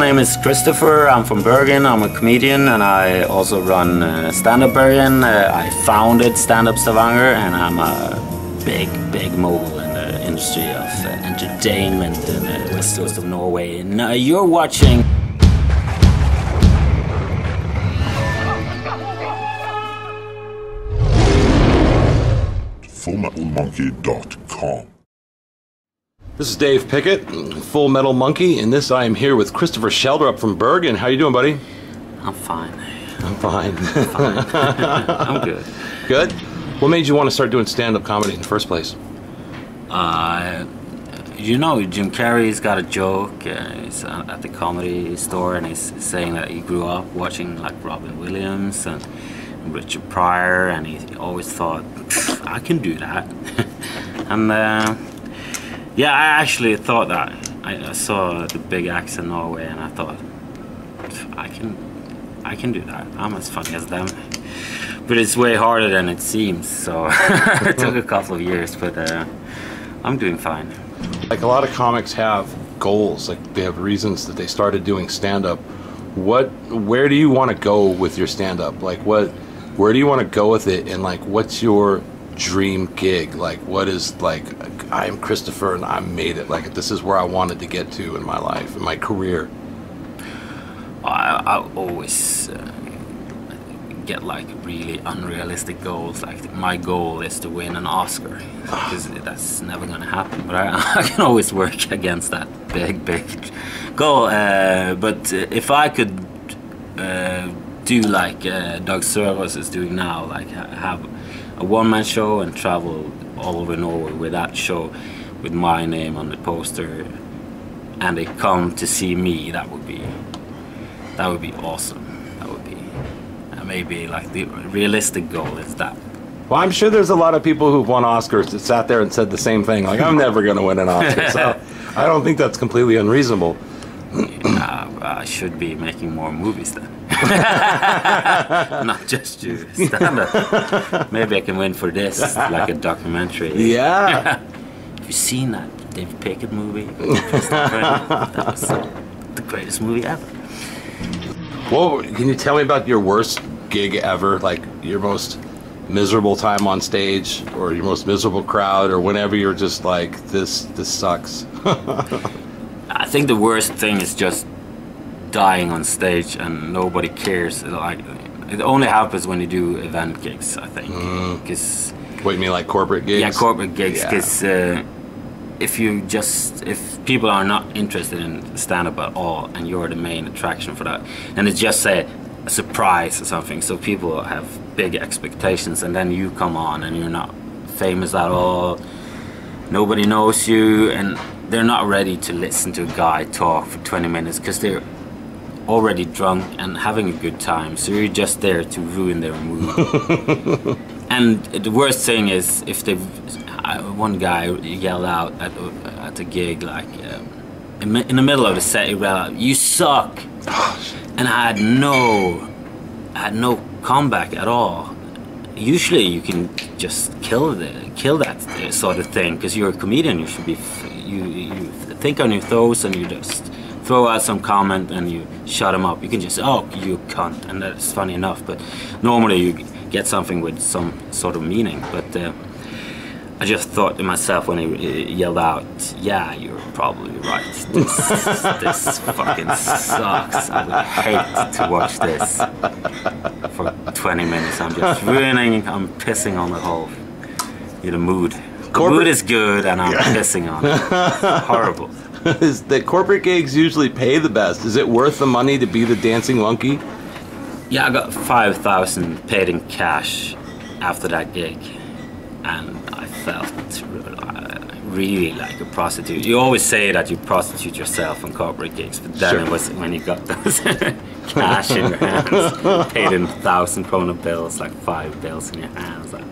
name is Christoffer. I'm from Bergen. I'm a comedian and I also run Stand-Up Bergen. I founded Stand-Up Stavanger and I'm a big mogul in the industry of entertainment in the west coast of Norway. And you're watching FullMetalMonkey.com. This is Dave Pickett, Full Metal Monkey, and I am here with Christoffer Schjelderup from Bergen. How you doing, buddy? I'm fine. I'm fine. I'm good. Good? What made you want to start doing stand-up comedy in the first place? You know, Jim Carrey's got a joke. He's at the comedy store and he's saying that he grew up watching like Robin Williams and Richard Pryor, and he always thought, I can do that. And yeah, I actually thought that. I saw the big acts in Norway and I thought, I can do that. I'm as funny as them. But it's way harder than it seems, so it took a couple of years, but I'm doing fine. Like a lot of comics have goals, like they have reasons that they started doing stand-up. Where do you want to go with your stand-up? Like where do you want to go with it, and like what's your dream gig? Like what is, like, I'm Christoffer and I made it, like this is where I wanted to get to in my life, in my career? I always get like really unrealistic goals. Like my goal is to win an Oscar, because that's never gonna happen, but I can always work against that big goal. But if I could do like Doug Service is doing now, like have a one-man show and travel all over Norway with that show with my name on the poster, and they come to see me, that would be awesome. That would be maybe like the realistic goal is that. Well, I'm sure there's a lot of people who've won Oscars that sat there and said the same thing, like I'm never going to win an Oscar. So I don't think that's completely unreasonable. I should be making more movies then. Not just do stand-up. Maybe I can win for this, like a documentary. Yeah. Have you seen that David Pickett movie? That was the greatest movie ever. Well, can you tell me about your worst gig ever? Like your most miserable time on stage, or your most miserable crowd, or whenever you're just like, this sucks. I think the worst thing is just dying on stage and nobody cares. Like it only happens when you do event gigs, I think. Because what, you mean like corporate gigs? Yeah, corporate gigs. Because if people are not interested in stand-up at all and you're the main attraction for that, and it's just say a surprise or something, so people have big expectations, and then you come on and you're not famous at all, nobody knows you, and they're not ready to listen to a guy talk for 20 minutes because they're already drunk and having a good time, so you're just there to ruin their mood. And the worst thing is if one guy yelled out at a gig, like in the middle of the set, he yelled out, "You suck!" And I had no comeback at all. Usually you can just kill that sort of thing, because you're a comedian. You should be you think on your toes and you just throw out some comment and you shut him up. You can just, oh, you cunt, and that's funny enough. But normally you get something with some sort of meaning. But I just thought to myself when he yelled out, "Yeah, you're probably right. This fucking sucks. I would hate to watch this for 20 minutes. I'm just I'm pissing on the whole, the mood. The mood is good and I'm pissing on it. Horrible." Is the corporate gigs usually pay the best? Is it worth the money to be the dancing monkey? Yeah, I got 5,000 paid in cash after that gig, and I felt really like a prostitute. You always say that you prostitute yourself on corporate gigs, but then it was when you got those cash in your hands, paid in 1,000 krona bills, like 5 bills in your hands. Like,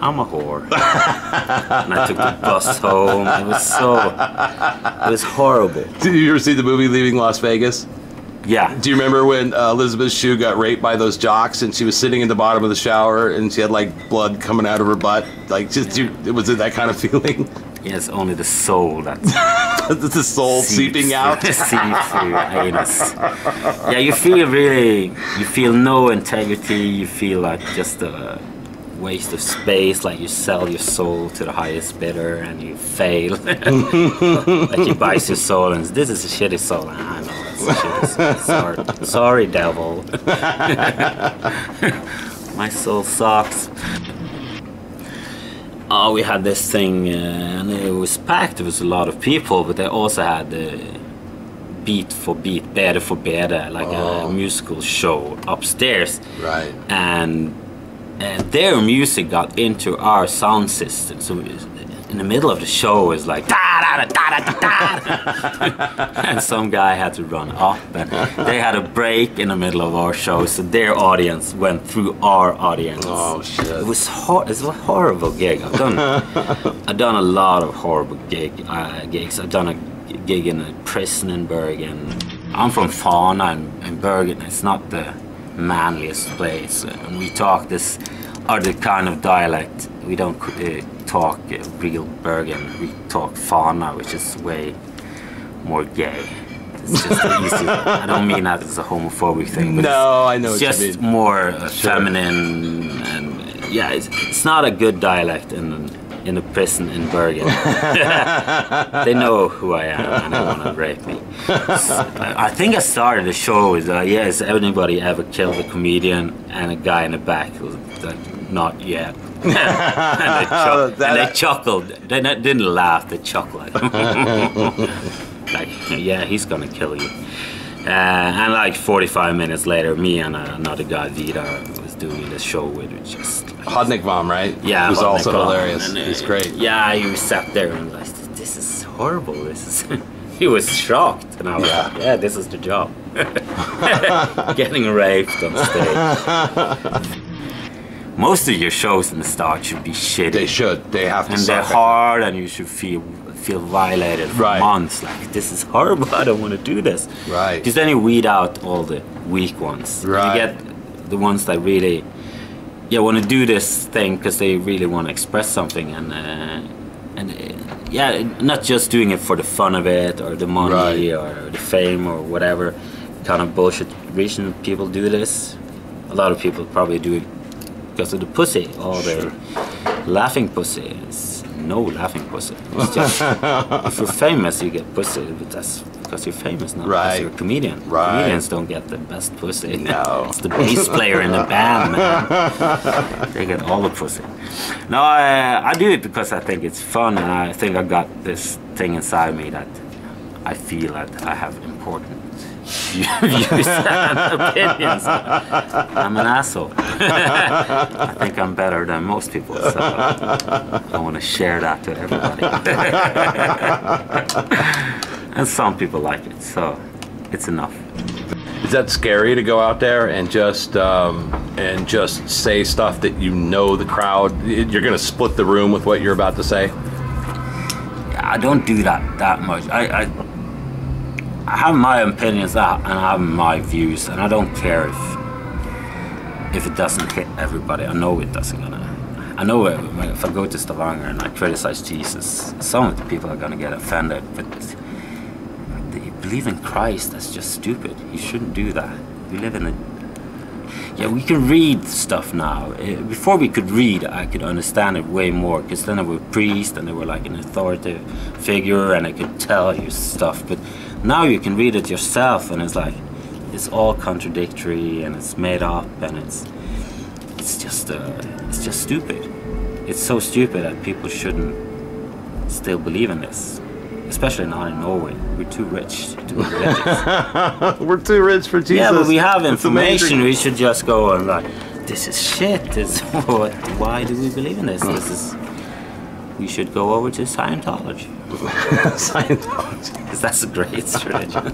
I'm a whore. And I took the bus home. It was horrible. Did you ever see the movie Leaving Las Vegas? Yeah. Do you remember when Elizabeth Shue got raped by those jocks and she was sitting in the bottom of the shower and she had like blood coming out of her butt? Like, was it that kind of feeling? Yes, only the soul that's The soul seeping out. seep through your anus. Yeah, you feel no integrity. You feel like just a waste of space. Like you sell your soul to the highest bidder and you fail. Like he buys your soul and says, this is a shitty soul. I know that's a shitty soul. Sorry, devil. My soul sucks. Oh, we had this thing, and it was packed. There was a lot of people, but they also had the beat for beat, better for better, like a musical show upstairs. Right. And their music got into our sound system. So in the middle of the show, it's like da da da da da da, and some guy had to run up, and they had a break in the middle of our show, so their audience went through our audience. Oh shit! It was a horrible gig. I've done a lot of horrible gigs. I've done a gig in a prison in Bergen. I'm from Fana, and Bergen it's not the manliest place, and we talk this other kind of dialect. We don't talk real Bergen. We talk Fana, which is way more gay. It's just easy. I don't mean that as a homophobic thing. But no, I know it's what just you mean. more feminine, and yeah, it's not a good dialect in a prison in Bergen. They know who I am and they want to rape me. So, I think I started the show with, has anybody ever killed a comedian? And a guy in the back was like, not yet. And they chuckled. They didn't laugh, they chuckled. Like, yeah, he's gonna kill you. And like 45 minutes later, me and another guy, Vida, was doing this show with just Hodnikvam, right? Yeah, it was also Hodnikvam. hilarious. And, He's great. Yeah, he sat there and like, this is horrible. This is. He was shocked, and I was like, yeah, this is the job. Getting raped on stage. Most of your shows in the start should be shitty. They should. They have to. And they're hard, and you should feel violated for months. Like, this is horrible. I don't want to do this. Right. Because then you weed out all the weak ones. Right. You get the ones that really, want to do this thing because they really want to express something, and not just doing it for the fun of it or the money or the fame or whatever kind of bullshit reason people do this. A lot of people probably do it because of the pussy, or the laughing pussy. It's no laughing pussy. It's just, if you're famous, you get pussy, but that's because you're famous, not because you're a comedian. Comedians don't get the best pussy. No. It's the bass player in the band, man. They get all the pussy. No, I do it because I think it's fun, and I think I got this thing inside me that I feel that I have important views and opinions. I'm an asshole. I think I'm better than most people, so I want to share that to everybody. And some people like it, so it's enough. Is that scary to go out there and just say stuff that you know the crowd, you're going to split the room with what you're about to say? I don't do that much. I have my opinions and I have my views, and I don't care if it doesn't hit everybody. I know it doesn't I know if I go to Stavanger and I criticize Jesus, some of the people are gonna get offended, but they believe in Christ. That's just stupid. You shouldn't do that. We live in we can read stuff now. Before we could read, I could understand it way more, because then they were priests and they were like an authoritative figure and they could tell you stuff. But now you can read it yourself, and it's like it's all contradictory and it's made up, and it's just stupid. It's so stupid that people shouldn't still believe in this. Especially not in Norway. We're too rich to be religious. We're too rich for Jesus. Yeah, but we have information. We should just go and like, this is shit. Why do we believe in this? We should go over to Scientology. Scientology. Because that's the greatest religion.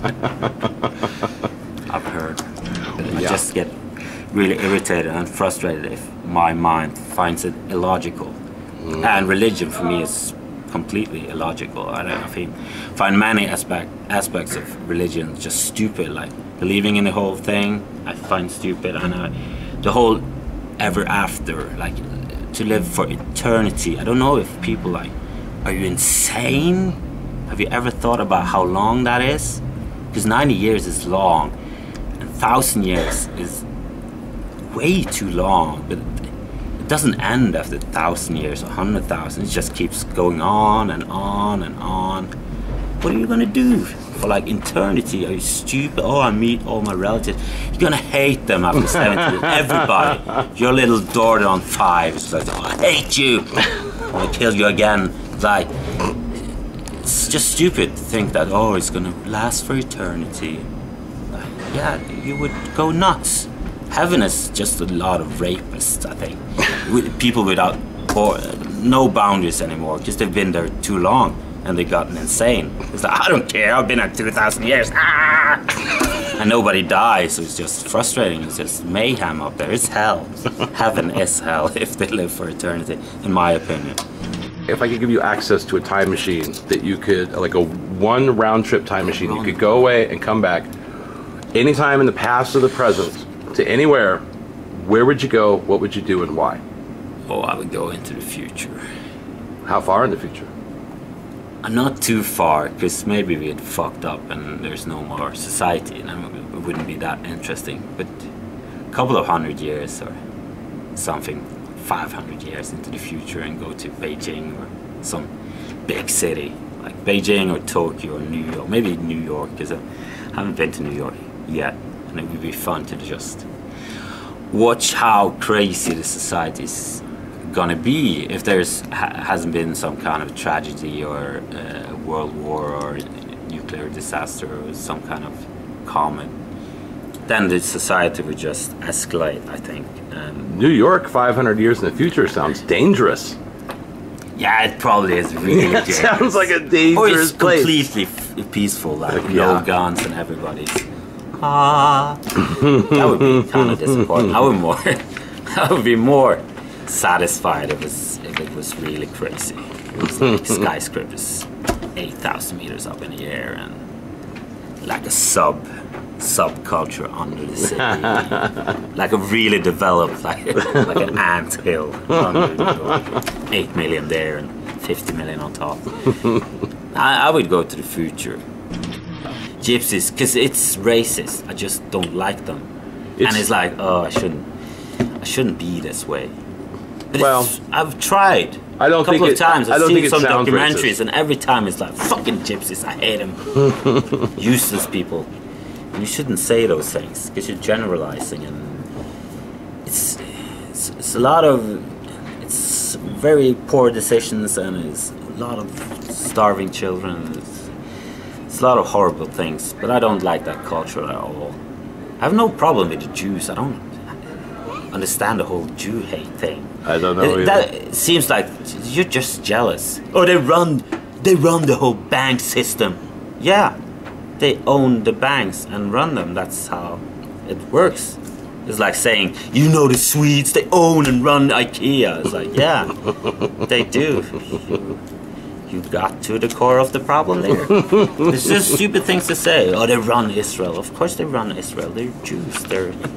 I've heard. I just get really irritated and frustrated if my mind finds it illogical. And religion for me is completely illogical. I find many aspects of religion just stupid, like believing in the whole thing I find stupid, and the whole ever after, like to live for eternity. I don't know if people like Are you insane? Have you ever thought about how long that is? Because 90 years is long, and 1,000 years is way too long. But it doesn't end after 1,000 years or 100,000. It just keeps going on and on and on. What are you gonna do for like eternity? Are you stupid? Oh, I meet all my relatives. You're gonna hate them after 70 years. Everybody. Your little daughter on 5 is like, oh, I hate you. I'm gonna kill you again. Like, it's just stupid to think that, oh, it's gonna last for eternity. Yeah, you would go nuts. Heaven is just a lot of rapists, I think. With people without no boundaries anymore, because they've been there too long and they've gotten insane. It's like, I don't care, I've been there 2,000 years. Ah! And nobody dies, so it's just frustrating. It's just mayhem up there. It's hell. Heaven is hell if they live for eternity, in my opinion. If I could give you access to a time machine that you could, like a one round trip time machine, you could go away and come back anytime in the past or the present to anywhere, where would you go, what would you do, and why? Oh, I would go into the future. How far in the future? Not too far, because maybe we had fucked up and there's no more society and it wouldn't be that interesting. But a couple of 100 years or something, 500 years into the future, and go to Beijing or some big city like Beijing or Tokyo or New York, maybe New York, because I haven't been to New York yet, and it would be fun to just watch how crazy the society is gonna be if there's hasn't been some kind of tragedy or world war or nuclear disaster or some kind of comet. Then the society would just escalate, I think. New York 500 years in the future sounds dangerous. Yeah, it probably is really It dangerous. sounds like a dangerous or it's place. completely peaceful, like Yeah. no guns and everybody's that would be kind of disappointing. I would be more satisfied if it was really crazy. It was like skyscrapers 8,000 meters up in the air and like a subculture under the city, like a really developed, like an ant hill under the 8 million there and 50 million on top. I would go to the future. Gypsies, because it's racist. I just don't like them, and it's like, oh, I shouldn't be this way. But Well, I've tried. I don't a couple think of times. I've seen some sounds documentaries, racist. and every time it's like, fucking gypsies, I hate them. Useless people. And you shouldn't say those things because you're generalizing, and it's a lot of, it's very poor decisions, and it's a lot of starving children. It's a lot of horrible things, but I don't like that culture at all. I have no problem with the Jews. I don't understand the whole Jew hate thing. I don't know. That seems like you're just jealous. Oh, they run the whole bank system. Yeah, they own the banks and run them. That's how it works. It's like saying, you know, the Swedes, they own and run IKEA. It's like, yeah, they do. You got to the core of the problem there. It's just stupid things to say. Oh, they run Israel. Of course they run Israel. They're Jews.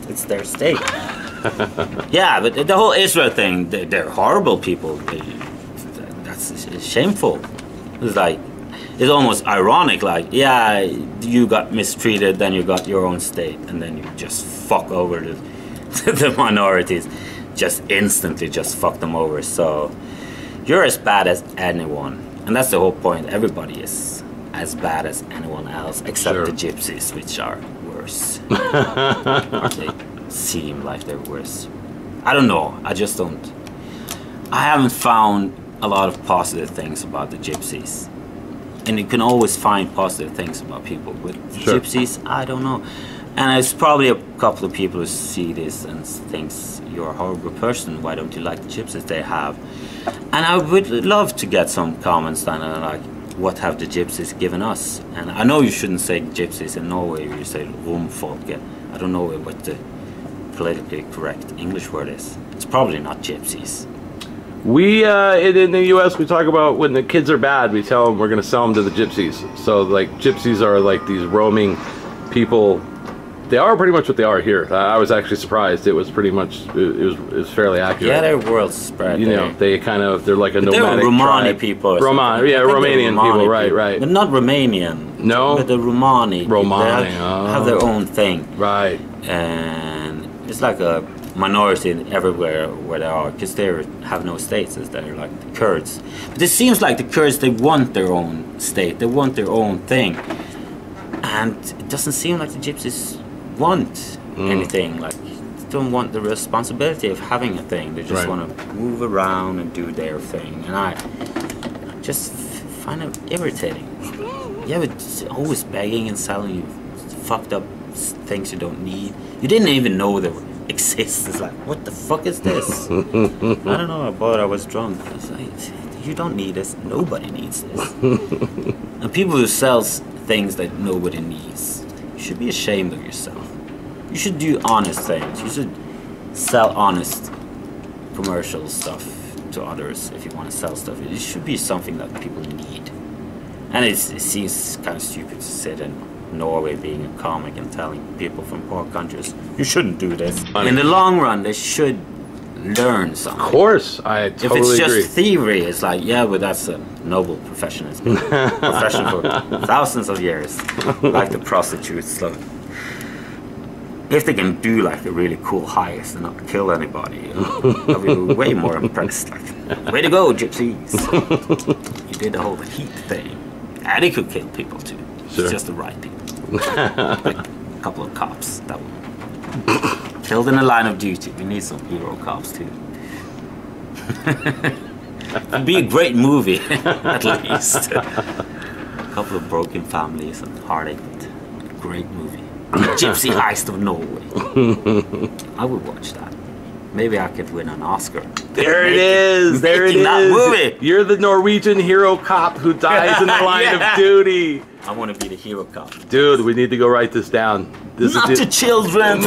It's their state. Yeah, but the whole Israel thing, they're horrible people. That's shameful. It's like, it's almost ironic. Like, yeah, you got mistreated, then you got your own state, and then you just fuck over the minorities. Just instantly just fuck them over. So you're as bad as anyone. And that's the whole point. Everybody is as bad as anyone else, except Sure. the gypsies, which are worse. They seem like they're worse. I don't know. I just don't. I haven't found a lot of positive things about the gypsies. And you can always find positive things about people. With Sure. gypsies, I don't know. And there's probably a couple of people who see this and thinks you're a horrible person. Why don't you like the gypsies they have? And I would love to get some comments on like, what have the gypsies given us? And I know you shouldn't say gypsies in Norway. You say romfolk. I don't know what the politically correct English word is. It's probably not gypsies. We in the U.S. we talk about when the kids are bad, we tell them we're going to sell them to the gypsies. So like gypsies are like these roaming people They are pretty much what they are here. I was actually surprised. It was pretty much, it was fairly accurate. Yeah, they're world spread. You know, they're like a nomadic they're Romani tribe. people. Romanian people, right. But not Romanian. No? But the Romani. Romani, They have their own thing. Right. And it's like a minority everywhere where they are, because they have no states, as they're like the Kurds. But it seems like the Kurds, they want their own state. They want their own thing. And it doesn't seem like the Gypsies want anything. Like, they don't want the responsibility of having a thing. They just want to move around and do their thing. And I just find it irritating. Yeah, but always begging and selling you fucked up things you don't need. You didn't even know they exist. It's like, what the fuck is this? I don't know. I bought it. I was drunk. I was like, you don't need this. Nobody needs this. And people who sells things that nobody needs, you should be ashamed of yourself. You should do honest things. You should sell honest commercial stuff to others if you want to sell stuff. It should be something that people need. And it seems kind of stupid to sit in Norway being a comic and telling people from poor countries, you shouldn't do this. In the long run, they should learn something. Of course, I totally agree. If it's agree. just thievery, it's like, yeah, but that's a noble profession. It's been a profession for thousands of years, like the prostitutes. Like, if they can do like a really cool heist and not kill anybody, I'll be way more impressed. Like, way to go, gypsies! You did the whole heat thing. And they could kill people too. Sure. It's just the right people. Like a couple of cops that were killed in the line of duty. We need some hero cops too. It'd be a great movie, at least. A couple of broken families and heartache, but great movie. Gypsy Heist of Norway. I would watch that. Maybe I could win an Oscar. There it is. There it is. That movie. You're the Norwegian hero cop who dies in the line of duty. I want to be the hero cop. Dude, we need to go write this down. Not to children.